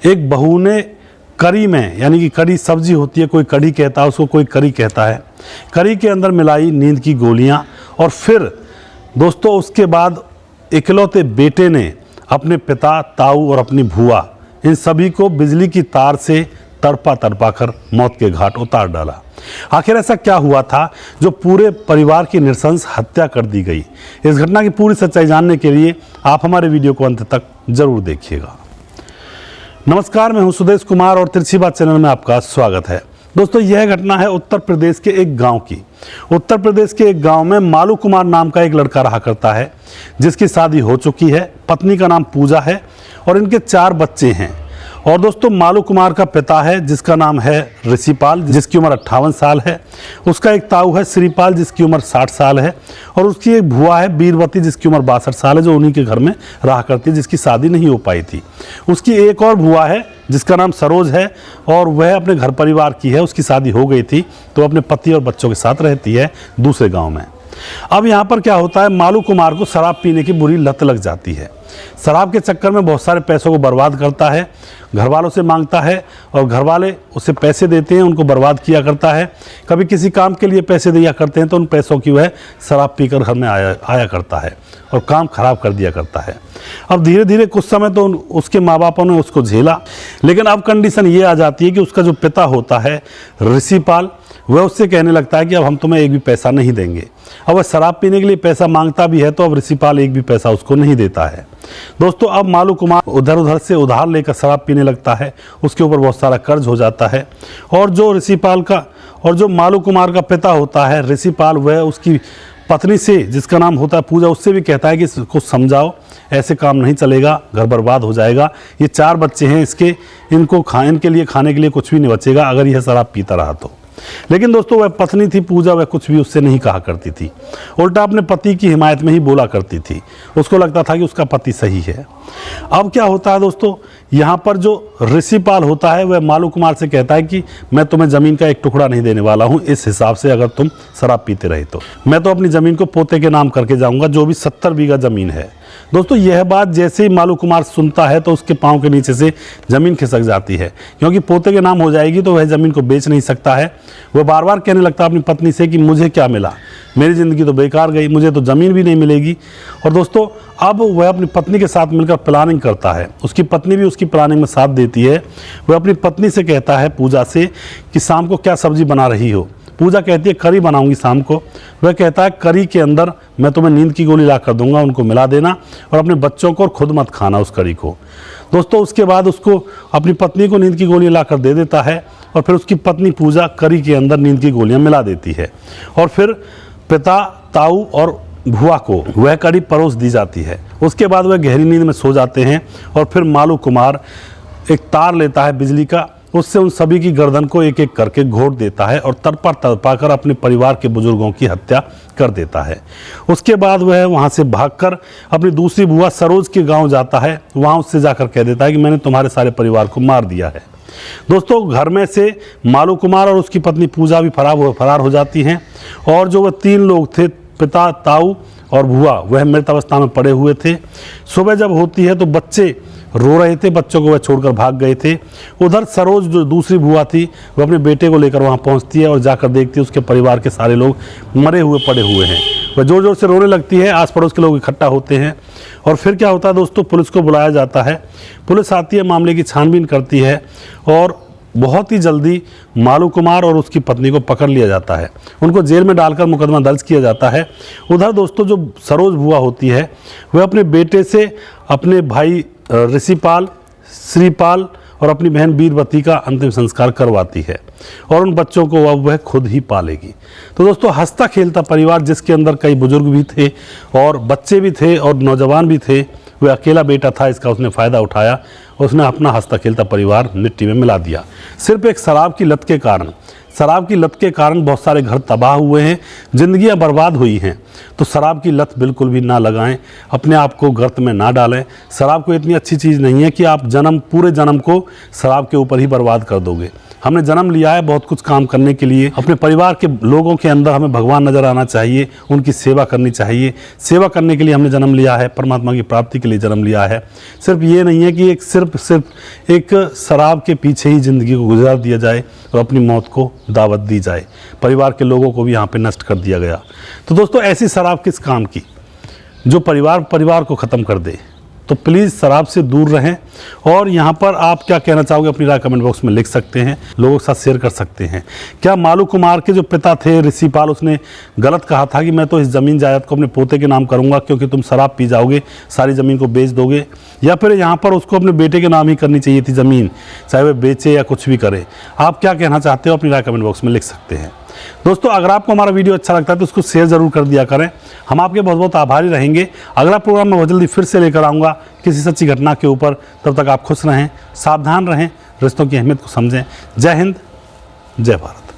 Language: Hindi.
एक बहू ने करी में, यानी कि करी सब्जी होती है, कोई कढ़ी कहता है उसको, कोई करी कहता है, करी के अंदर मिलाई नींद की गोलियां। और फिर दोस्तों उसके बाद इकलौते बेटे ने अपने पिता, ताऊ और अपनी भूआ, इन सभी को बिजली की तार से तड़पा तड़पा कर मौत के घाट उतार डाला। आखिर ऐसा क्या हुआ था जो पूरे परिवार की नृशंस हत्या कर दी गई? इस घटना की पूरी सच्चाई जानने के लिए आप हमारे वीडियो को अंत तक जरूर देखिएगा। नमस्कार, मैं हूं सुदेश कुमार और तिरछी बात चैनल में आपका स्वागत है। दोस्तों, यह घटना है उत्तर प्रदेश के एक गांव की। उत्तर प्रदेश के एक गांव में मालू कुमार नाम का एक लड़का रहा करता है, जिसकी शादी हो चुकी है। पत्नी का नाम पूजा है और इनके 4 बच्चे हैं। और दोस्तों, मालू कुमार का पिता है जिसका नाम है ऋषिपाल, जिसकी उम्र 58 साल है। उसका एक ताऊ है श्रीपाल, जिसकी उम्र 60 साल है। और उसकी एक भुआ है बीरवती, जिसकी उम्र 62 साल है, जो उन्हीं के घर में रहा करती है, जिसकी शादी नहीं हो पाई थी। उसकी एक और भुआ है जिसका नाम सरोज है, और वह अपने घर परिवार की है। उसकी शादी हो गई थी, तो अपने पति और बच्चों के साथ रहती है दूसरे गाँव में। अब यहाँ पर क्या होता है, मालू कुमार को शराब पीने की बुरी लत लग जाती है। शराब के चक्कर में बहुत सारे पैसों को बर्बाद करता है, घर वालों से मांगता है और घर वाले उसे पैसे देते हैं, उनको बर्बाद किया करता है। कभी किसी काम के लिए पैसे दिया करते हैं तो उन पैसों की वह शराब पीकर घर में आया करता है और काम खराब कर दिया करता है। अब धीरे धीरे कुछ समय तो उसके माँ बापों ने उसको झेला, लेकिन अब कंडीशन ये आ जाती है कि उसका जो पिता होता है ऋषिपाल, वह उससे कहने लगता है कि अब हम तुम्हें एक भी पैसा नहीं देंगे। अब वह शराब पीने के लिए पैसा मांगता भी है, तो अब ऋषिपाल एक भी पैसा उसको नहीं देता है। दोस्तों, अब मालू कुमार उधर उधर से उधार लेकर शराब पीने लगता है। उसके ऊपर बहुत सारा कर्ज हो जाता है। और जो मालू कुमार का पिता होता है ऋषिपाल, वह उसकी पत्नी से, जिसका नाम होता है पूजा, उससे भी कहता है कि इसको समझाओ, ऐसे काम नहीं चलेगा, घर बर्बाद हो जाएगा। ये 4 बच्चे हैं इसके, इनके लिए खाने के लिए कुछ भी नहीं बचेगा अगर यह शराब पीता रहा तो। लेकिन दोस्तों, वह पत्नी थी पूजा, वह कुछ भी उससे नहीं कहा करती थी, उल्टा अपने पति की हिमायत में ही बोला करती थी। उसको लगता था कि उसका पति सही है। अब क्या होता है दोस्तों, यहाँ पर जो ऋषिपाल होता है वह मालू कुमार से कहता है कि मैं तुम्हें ज़मीन का एक टुकड़ा नहीं देने वाला हूँ, इस हिसाब से अगर तुम शराब पीते रहे तो मैं तो अपनी ज़मीन को पोते के नाम करके जाऊँगा, जो भी 70 बीघा ज़मीन है। दोस्तों, यह बात जैसे ही मालू कुमार सुनता है तो उसके पाँव के नीचे से ज़मीन खिसक जाती है, क्योंकि पोते के नाम हो जाएगी तो वह ज़मीन को बेच नहीं सकता है। वह बार बार कहने लगता है अपनी पत्नी से कि मुझे क्या मिला, मेरी ज़िंदगी तो बेकार गई, मुझे तो ज़मीन भी नहीं मिलेगी। और दोस्तों, अब वह अपनी पत्नी के साथ मिलकर प्लानिंग करता है। उसकी पत्नी भी उसकी प्लानिंग में साथ देती है। वह अपनी पत्नी से कहता है पूजा से कि शाम को क्या सब्जी बना रही हो। पूजा कहती है करी बनाऊंगी शाम को। वह कहता है करी के अंदर मैं तुम्हें नींद की गोली ला कर दूंगा, उनको मिला देना और अपने बच्चों को और खुद मत खाना उस करी को। दोस्तों, उसके बाद उसको अपनी पत्नी को नींद की गोली ला कर दे देता है और फिर उसकी पत्नी पूजा करी के अंदर नींद की गोलियां मिला देती है। और फिर पिता, ताऊ और भुआ को वह करी परोस दी जाती है। उसके बाद वह गहरी नींद में सो जाते हैं। और फिर मालू कुमार एक तार लेता है बिजली का, उससे उन सभी की गर्दन को एक एक करके घोट देता है और तड़पा तड़पा कर अपने परिवार के बुजुर्गों की हत्या कर देता है। उसके बाद वह वहाँ से भागकर अपनी दूसरी बुआ सरोज के गांव जाता है। वहाँ उससे जाकर कह देता है कि मैंने तुम्हारे सारे परिवार को मार दिया है। दोस्तों, घर में से मालू कुमार और उसकी पत्नी पूजा भी फरार हो जाती हैं। और जो वह 3 लोग थे, पिता, ताऊ और भुआ, वह मृत अवस्था में पड़े हुए थे। सुबह जब होती है तो बच्चे रो रहे थे, बच्चों को वह छोड़कर भाग गए थे। उधर सरोज जो दूसरी भुआ थी, वह अपने बेटे को लेकर वहां पहुंचती है और जाकर देखती है उसके परिवार के सारे लोग मरे हुए पड़े हुए हैं। वह जोर जोर से रोने लगती है। आस पड़ोस के लोग इकट्ठा होते हैं। और फिर क्या होता है दोस्तों, पुलिस को बुलाया जाता है। पुलिस आती है, मामले की छानबीन करती है और बहुत ही जल्दी मालू कुमार और उसकी पत्नी को पकड़ लिया जाता है। उनको जेल में डालकर मुकदमा दर्ज किया जाता है। उधर दोस्तों, जो सरोज भुआ होती है, वह अपने बेटे से अपने भाई ऋषिपाल, श्रीपाल और अपनी बहन बीरवती का अंतिम संस्कार करवाती है और उन बच्चों को अब वह खुद ही पालेगी। तो दोस्तों, हंसता खेलता परिवार, जिसके अंदर कई बुजुर्ग भी थे और बच्चे भी थे और नौजवान भी थे, वह अकेला बेटा था, इसका उसने फ़ायदा उठाया। उसने अपना हंसता खेलता परिवार मिट्टी में मिला दिया। सिर्फ एक शराब की लत के कारण बहुत सारे घर तबाह हुए हैं, जिंदगियां बर्बाद हुई हैं। तो शराब की लत बिल्कुल भी ना लगाएं, अपने आप को गर्त में ना डालें। शराब कोई इतनी अच्छी चीज़ नहीं है कि आप पूरे जन्म को शराब के ऊपर ही बर्बाद कर दोगे। हमने जन्म लिया है बहुत कुछ काम करने के लिए। अपने परिवार के लोगों के अंदर हमें भगवान नजर आना चाहिए, उनकी सेवा करनी चाहिए। सेवा करने के लिए हमने जन्म लिया है, परमात्मा की प्राप्ति के लिए जन्म लिया है। सिर्फ ये नहीं है कि सिर्फ एक शराब के पीछे ही ज़िंदगी को गुजार दिया जाए और अपनी मौत को दावत दी जाए। परिवार के लोगों को भी यहाँ पे नष्ट कर दिया गया। तो दोस्तों ऐसी शराब किस काम की जो परिवार को ख़त्म कर दे। तो प्लीज़ शराब से दूर रहें। और यहाँ पर आप क्या कहना चाहोगे अपनी राय कमेंट बॉक्स में लिख सकते हैं, लोगों के साथ शेयर कर सकते हैं। क्या मालू कुमार के जो पिता थे ऋषिपाल, उसने गलत कहा था कि मैं तो इस ज़मीन जायदाद को अपने पोते के नाम करूँगा क्योंकि तुम शराब पी जाओगे, सारी ज़मीन को बेच दोगे? या फिर यहाँ पर उसको अपने बेटे के नाम ही करनी चाहिए थी ज़मीन, चाहे वह बेचे या कुछ भी करे? आप क्या कहना चाहते हो अपनी राय कमेंट बॉक्स में लिख सकते हैं। दोस्तों अगर आपको हमारा वीडियो अच्छा लगता है तो उसको शेयर ज़रूर कर दिया करें, हम आपके बहुत बहुत आभारी रहेंगे। अगला प्रोग्राम मैं बहुत जल्दी फिर से लेकर आऊँगा किसी सच्ची घटना के ऊपर। तब तक आप खुश रहें, सावधान रहें, रिश्तों की अहमियत को समझें। जय हिंद, जय भारत।